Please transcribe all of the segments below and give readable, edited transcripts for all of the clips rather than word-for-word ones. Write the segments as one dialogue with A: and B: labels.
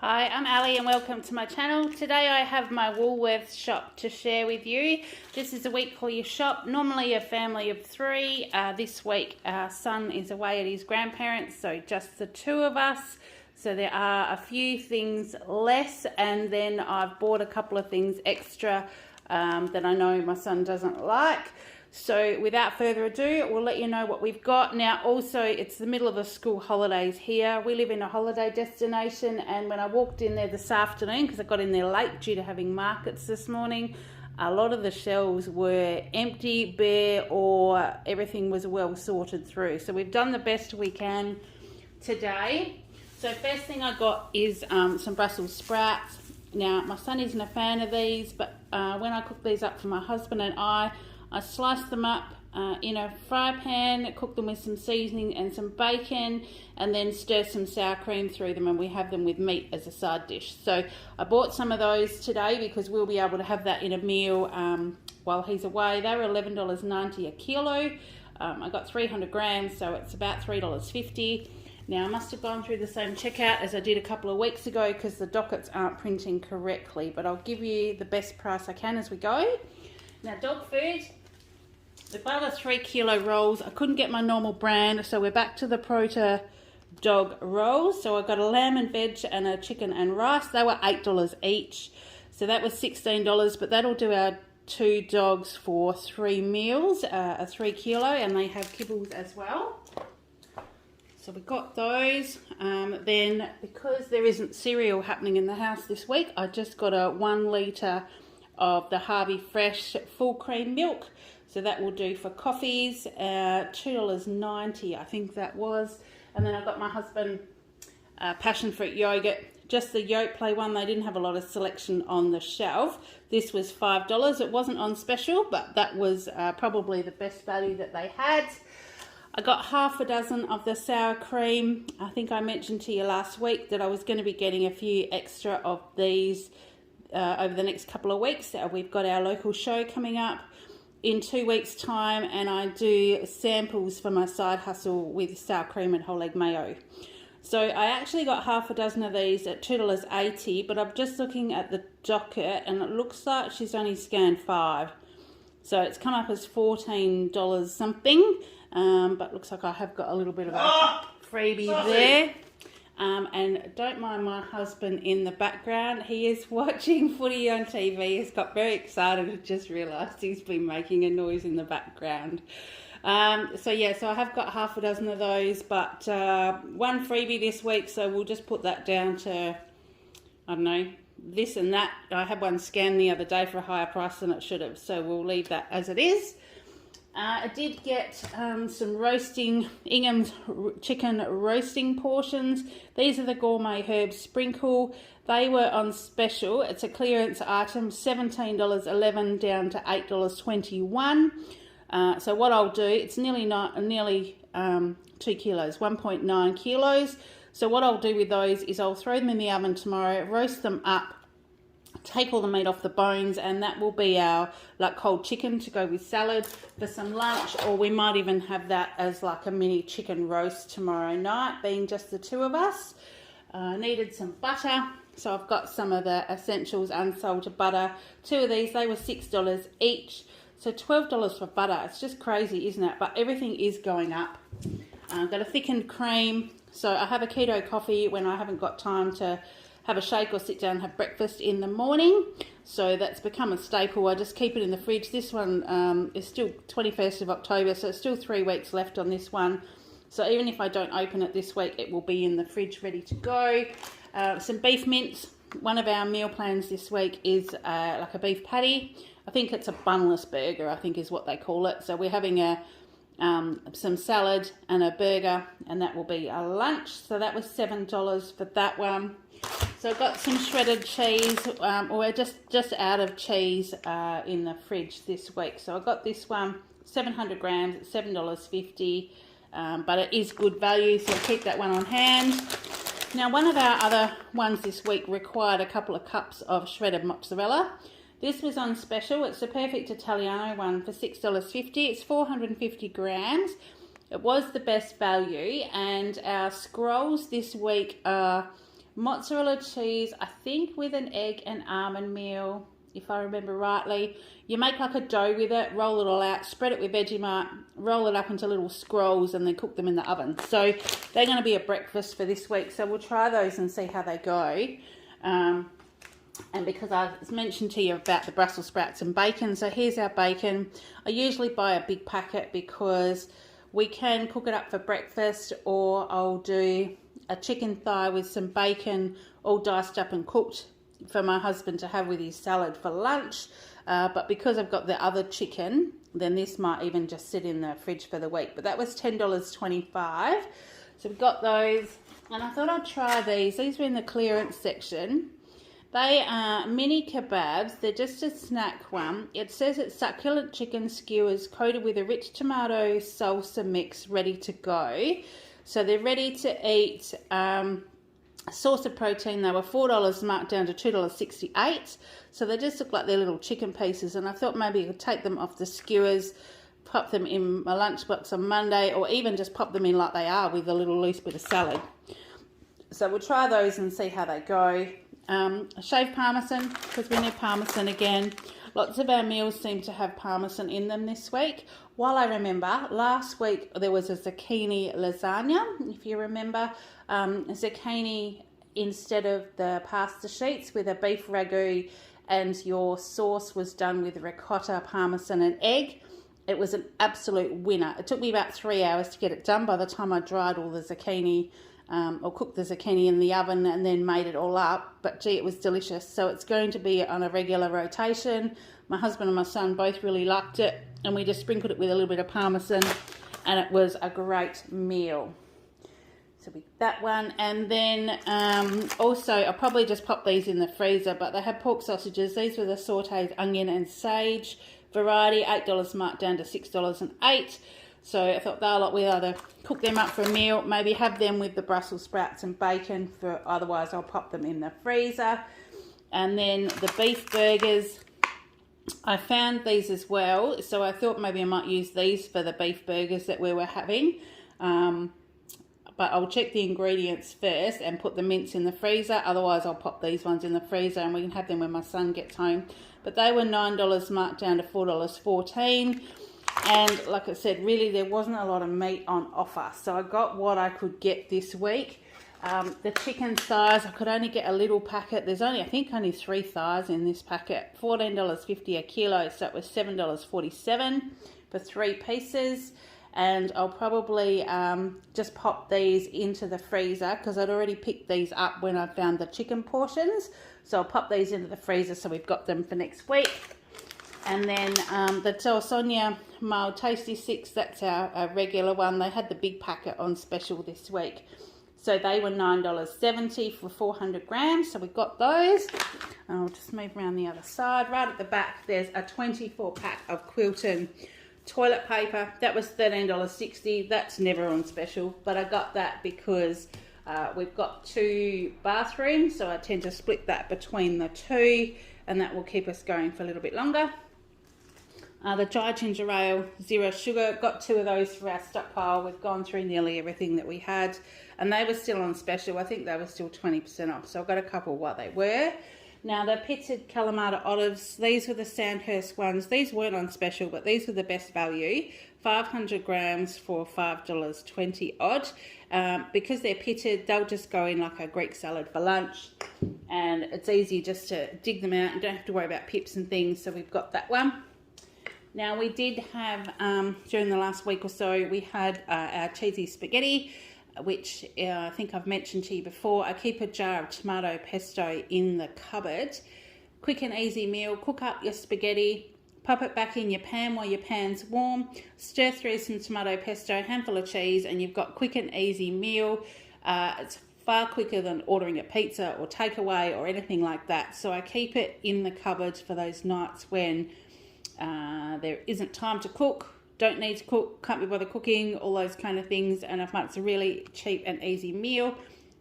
A: Hi, I'm Ali and welcome to my channel. Today I have my Woolworths shop to share with you. This is a weekly shop, normally a family of three. This week our son is away at his grandparents, so just the two of us. So there are a few things less, and then I've bought a couple of things extra that I know my son doesn't like. So without further ado, we'll let you know what we've got. Now also, it's the middle of the school holidays here. We live in a holiday destination, and when I walked in there this afternoon, because I got in there late due to having markets this morning, a lot of the shelves were empty, bare, or everything was well sorted through. So we've done the best we can today. So first thing I got is some Brussels sprouts. Now my son isn't a fan of these, but when I cook these up for my husband and I sliced them up in a fry pan, cooked them with some seasoning and some bacon, and then stir some sour cream through them, and we have them with meat as a side dish. So I bought some of those today because we'll be able to have that in a meal while he's away. They were $11.90 a kilo. I got 300 grams, so it's about $3.50. Now I must have gone through the same checkout as I did a couple of weeks ago because the dockets aren't printing correctly, but I'll give you the best price I can as we go. Now dog food, the other 3 kilo rolls, I couldn't get my normal brand, so we're back to the Prota dog rolls. So I got a lamb and veg and a chicken and rice. They were $8 each, so that was $16, but that'll do our 2 dogs for 3 meals, a 3 kilo, and they have kibbles as well. So we got those. Then because there isn't cereal happening in the house this week, I just got a 1 litre of the Harvey Fresh full cream milk. So that will do for coffees, $2.90 I think that was. And then I got my husband passion fruit yogurt, just the Yoplait one. They didn't have a lot of selection on the shelf. This was $5. It wasn't on special, but that was probably the best value that they had. I got half a dozen of the sour cream. I think I mentioned to you last week that I was going to be getting a few extra of these over the next couple of weeks. We've got our local show coming up in 2 weeks' time, and I do samples for my side hustle with sour cream and whole egg mayo. So I actually got half a dozen of these at $2.80, but I'm just looking at the docket and it looks like she's only scanned 5. So it's come up as $14 something, but looks like I have got a little bit of a freebie there. And don't mind my husband in the background. He is watching footy on TV. He's got very excited and just realised he's been making a noise in the background. So I have got half a dozen of those, but 1 freebie this week, so we'll just put that down to, I don't know, this and that. I had one scanned the other day for a higher price than it should have, so we'll leave that as it is. I did get some roasting, Ingham's chicken roasting portions. These are the gourmet herb sprinkle. They were on special. It's a clearance item, $17.11 down to $8.21. So what I'll do, it's nearly 2 kilos, 1.9 kilos. So what I'll do with those is I'll throw them in the oven tomorrow, roast them up, take all the meat off the bones, and that will be our cold chicken to go with salad for some lunch, or we might even have that as like a mini chicken roast tomorrow night, being just the 2 of us. Needed some butter, so I've got some of the Essentials unsalted butter. 2 of these, they were $6 each, so $12 for butter. It's just crazy, isn't it? But everything is going up. I've got a thickened cream, so I have a keto coffee when I haven't got time to have a shake or sit down and have breakfast in the morning. So that's become a staple. I just keep it in the fridge. This one is still 21st of October, so it's still 3 weeks left on this one. So even if I don't open it this week, it will be in the fridge ready to go. Some beef mince. One of our meal plans this week is like a beef patty. I think it's a bunless burger, I think is what they call it. So we're having some salad and a burger, and that will be a lunch. So that was $7 for that one. So I've got some shredded cheese, we're just out of cheese in the fridge this week. So I got this one, 700 grams at $7.50, but it is good value, so I'll keep that one on hand. Now one of our other ones this week required a couple of cups of shredded mozzarella. This was on special. It's the Perfect Italiano one for $6.50. It's 450 grams. It was the best value, and our scrolls this week are mozzarella cheese, I think with an egg and almond meal, if I remember rightly. You make like a dough with it, roll it all out, spread it with Vegemite, roll it up into little scrolls, and then cook them in the oven. So they're going to be a breakfast for this week. So we'll try those and see how they go. And because I mentioned to you about the Brussels sprouts and bacon, so here's our bacon. I usually buy a big packet because we can cook it up for breakfast, or I'll do a chicken thigh with some bacon all diced up and cooked for my husband to have with his salad for lunch. But because I've got the other chicken, then this might even just sit in the fridge for the week. But that was $10.25. So we've got those. And I thought I'd try these. These were in the clearance section. They are mini kebabs. They're just a snack one. It says it's succulent chicken skewers coated with a rich tomato salsa mix, ready to go. So they're ready to eat. Source of protein, they were $4 marked down to $2.68. So they just look like they're little chicken pieces. And I thought maybe I could take them off the skewers, pop them in my lunchbox on Monday, or even just pop them in like they are with a little loose bit of salad. So we'll try those and see how they go. Shaved parmesan, because we need parmesan again. Lots of our meals seem to have parmesan in them this week. While I remember, last week there was a zucchini lasagna, if you remember. Zucchini instead of the pasta sheets with a beef ragu, and your sauce was done with ricotta, parmesan and egg. It was an absolute winner. It took me about 3 hours to get it done by the time I dried all the zucchini, or cooked the zucchini in the oven and then made it all up. But gee, it was delicious. So it's going to be on a regular rotation. My husband and my son both really liked it, and we just sprinkled it with a little bit of parmesan, and it was a great meal. So we that one. And then also I'll probably just pop these in the freezer, but they had pork sausages. These were the sauteed onion and sage variety, $8 marked down to $6.08. So I thought we'll either cook them up for a meal, maybe have them with the Brussels sprouts and bacon, for otherwise I'll pop them in the freezer. And then the beef burgers, I found these as well, so I thought maybe I might use these for the beef burgers that we were having. But I'll check the ingredients first and put the mince in the freezer. Otherwise, I'll pop these ones in the freezer and we can have them when my son gets home. But they were $9 marked down to $4.14. And like I said, really there wasn't a lot of meat on offer. So I got what I could get this week. The chicken thighs, I could only get a little packet. There's only, I think, only 3 thighs in this packet. $14.50 a kilo, so it was $7.47 for 3 pieces. And I'll probably just pop these into the freezer because I'd already picked these up when I found the chicken portions. So I'll pop these into the freezer so we've got them for next week. And then the Sonia Mild Tasty Sticks, that's our regular one. They had the big packet on special this week. So they were $9.70 for 400 grams. So we got those. I'll just move around the other side. Right at the back, there's a 24 pack of Quilton toilet paper. That was $13.60. That's never on special, but I got that because we've got 2 bathrooms, so I tend to split that between the 2, and that will keep us going for a little bit longer. The dry ginger ale, 0 sugar, got 2 of those for our stockpile. We've gone through nearly everything that we had, and they were still on special. I think they were still 20% off, so I've got a couple while they were. Now, the pitted Kalamata olives, these were the Sandhurst ones. These weren't on special, but these were the best value. 500 grams for $5.20 odd. Because they're pitted, they'll just go in like a Greek salad for lunch. And it's easy just to dig them out and don't have to worry about pips and things. So we've got that one. Now, we did have, during the last week or so, we had our cheesy spaghetti, which I think I've mentioned to you before. I keep a jar of tomato pesto in the cupboard. Quick and easy meal. Cook up your spaghetti, pop it back in your pan while your pan's warm, stir through some tomato pesto, handful of cheese, and you've got quick and easy meal. It's far quicker than ordering a pizza or takeaway or anything like that. So I keep it in the cupboard for those nights when there isn't time to cook, don't need to cook, can't be bothered cooking, all those kind of things. And I find it's a really cheap and easy meal.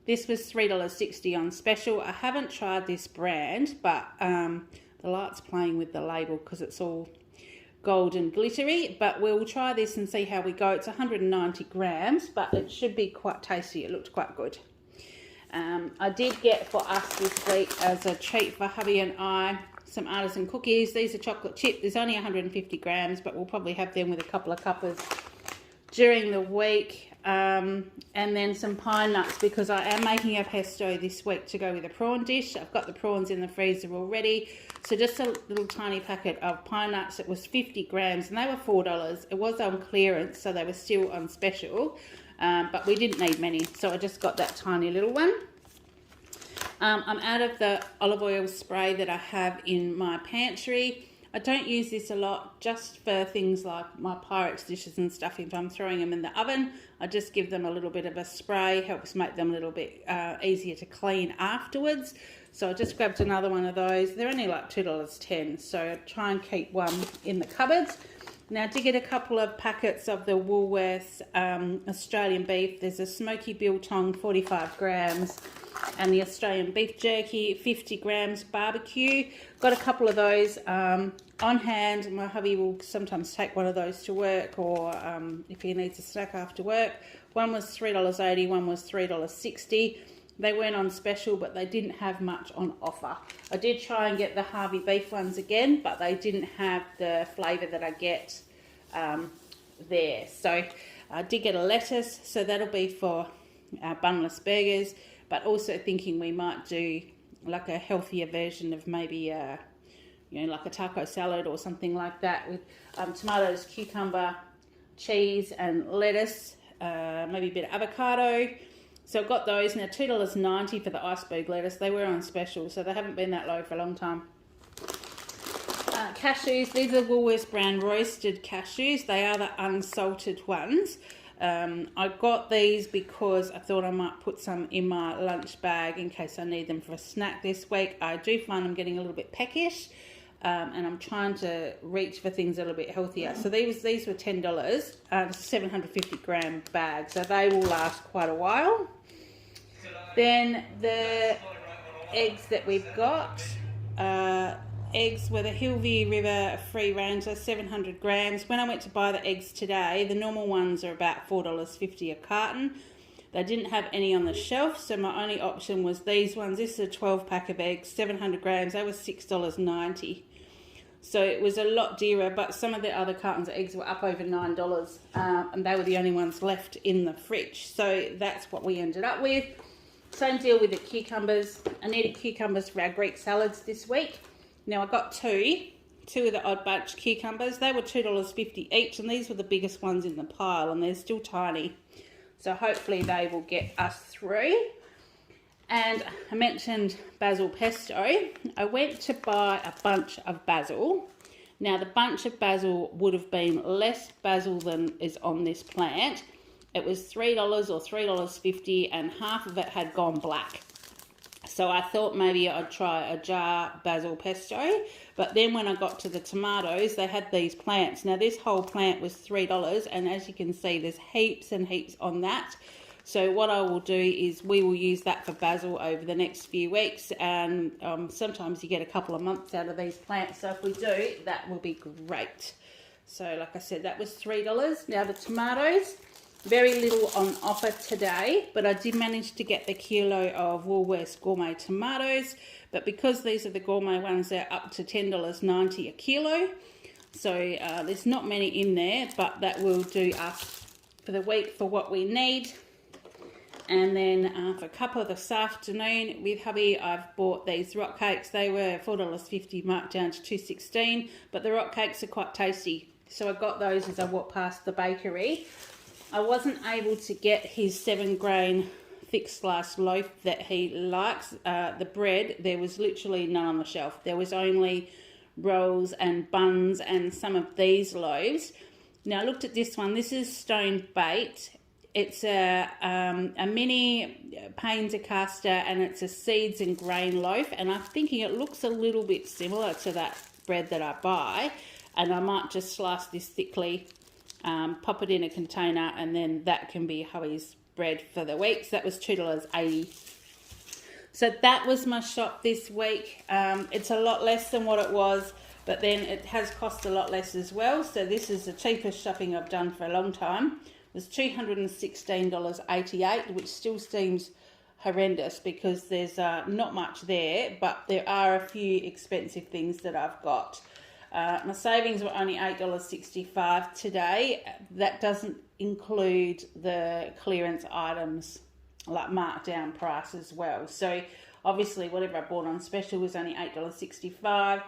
A: This was $3.60 on special. I haven't tried this brand, but the light's playing with the label because it's all gold and glittery. But we'll try this and see how we go. It's 190 grams, but it should be quite tasty. It looked quite good. I did get for us this week as a treat for hubby and I some artisan cookies. These are chocolate chip. There's only 150 grams, but we'll probably have them with a couple of cuppers during the week. And then some pine nuts, because I am making a pesto this week to go with a prawn dish. I've got the prawns in the freezer already. So just a little tiny packet of pine nuts. It was 50 grams and they were $4. It was on clearance, so they were still on special. But we didn't need many, so I just got that tiny little one. I'm out of the olive oil spray that I have in my pantry. I don't use this a lot, just for things like my Pyrex dishes and stuff. If I'm throwing them in the oven, I just give them a little bit of a spray. Helps make them a little bit easier to clean afterwards. So I just grabbed another one of those. They're only like $2.10, so I try and keep one in the cupboards. Now, I did get a couple of packets of the Woolworths Australian beef. There's a smoky biltong, 45 grams, and the Australian beef jerky, 50 grams barbecue. Got a couple of those on hand. My hubby will sometimes take one of those to work, or if he needs a snack after work. One was $3.80, one was $3.60. They weren't on special, but they didn't have much on offer. I did try and get the Harvey beef ones again, but they didn't have the flavour that I get there. So I did get a lettuce, so that'll be for bunless burgers, but also thinking we might do like a healthier version of maybe like a taco salad or something like that, with tomatoes, cucumber, cheese and lettuce, maybe a bit of avocado. So I've got those. Now $2.90 for the iceberg lettuce. They were on special, so they haven't been that low for a long time. Cashews. These are Woolworths brand roasted cashews. They are the unsalted ones. I got these because I thought I might put some in my lunch bag in case I need them for a snack this week. I do find I'm getting a little bit peckish, and I'm trying to reach for things a little bit healthier. So these were $10, 750 gram bag, so they will last quite a while. Then the eggs that we've got, eggs were the Hillview River Free Range, 700 grams. When I went to buy the eggs today, the normal ones are about $4.50 a carton. They didn't have any on the shelf, so my only option was these ones. This is a 12 pack of eggs, 700 grams. They were $6.90. So it was a lot dearer, but some of the other cartons of eggs were up over $9, and they were the only ones left in the fridge. So that's what we ended up with. Same deal with the cucumbers. I needed cucumbers for our Greek salads this week. Now I got two of the odd bunch cucumbers. They were $2.50 each, and these were the biggest ones in the pile, and they're still tiny. So hopefully they will get us through. And I mentioned basil pesto. I went to buy a bunch of basil. Now the bunch of basil would have been less basil than is on this plant. It was $3 or $3.50, and half of it had gone black. So I thought maybe I'd try a jar basil pesto. But then when I got to the tomatoes, they had these plants. Now this whole plant was $3, and as you can see, there's heaps and heaps on that. So what I will do is we will use that for basil over the next few weeks, and sometimes you get a couple of months out of these plants. So if we do, that will be great. So like I said, that was $3. Now the tomatoes, very little on offer today, but I did manage to get the kilo of Woolworths gourmet tomatoes. But because these are the gourmet ones, they're up to $10.90 a kilo. So there's not many in there, but that will do us for the week for what we need. And then for a couple of this afternoon with hubby, I've bought these rock cakes. They were $4.50 marked down to $2.16, but the rock cakes are quite tasty. So I got those as I walked past the bakery. I wasn't able to get his 7-grain thick sliced loaf that he likes. The bread, there was literally none on the shelf. There was only rolls and buns and some of these loaves. Now I looked at this one. This is stone baked. It's a mini pain to caster, and it's a seeds and grain loaf. And I'm thinking it looks a little bit similar to that bread that I buy. And I might just slice this thickly, pop it in a container, and then that can be hubby's bread for the week. So that was $2.80. So that was my shop this week. It's a lot less than what it was, but then it has cost a lot less as well. So this is the cheapest shopping I've done for a long time. It was $216.88, which still seems horrendous because there's not much there, but there are a few expensive things that I've got. My savings were only $8.65 today. That doesn't include the clearance items, like markdown price as well. So obviously whatever I bought on special was only $8.65.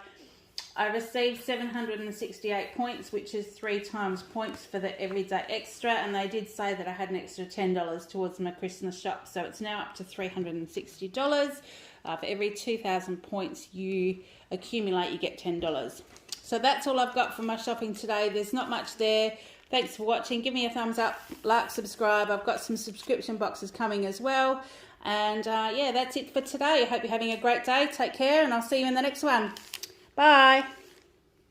A: I received 768 points, which is 3 times points for the everyday extra, and they did say that I had an extra $10 towards my Christmas shop, so it's now up to $360. For every 2,000 points you accumulate, you get $10. So that's all I've got for my shopping today. There's not much there. Thanks for watching. Give me a thumbs up, like, subscribe. I've got some subscription boxes coming as well. And yeah, that's it for today. I hope you're having a great day. Take care, and I'll see you in the next one. Bye.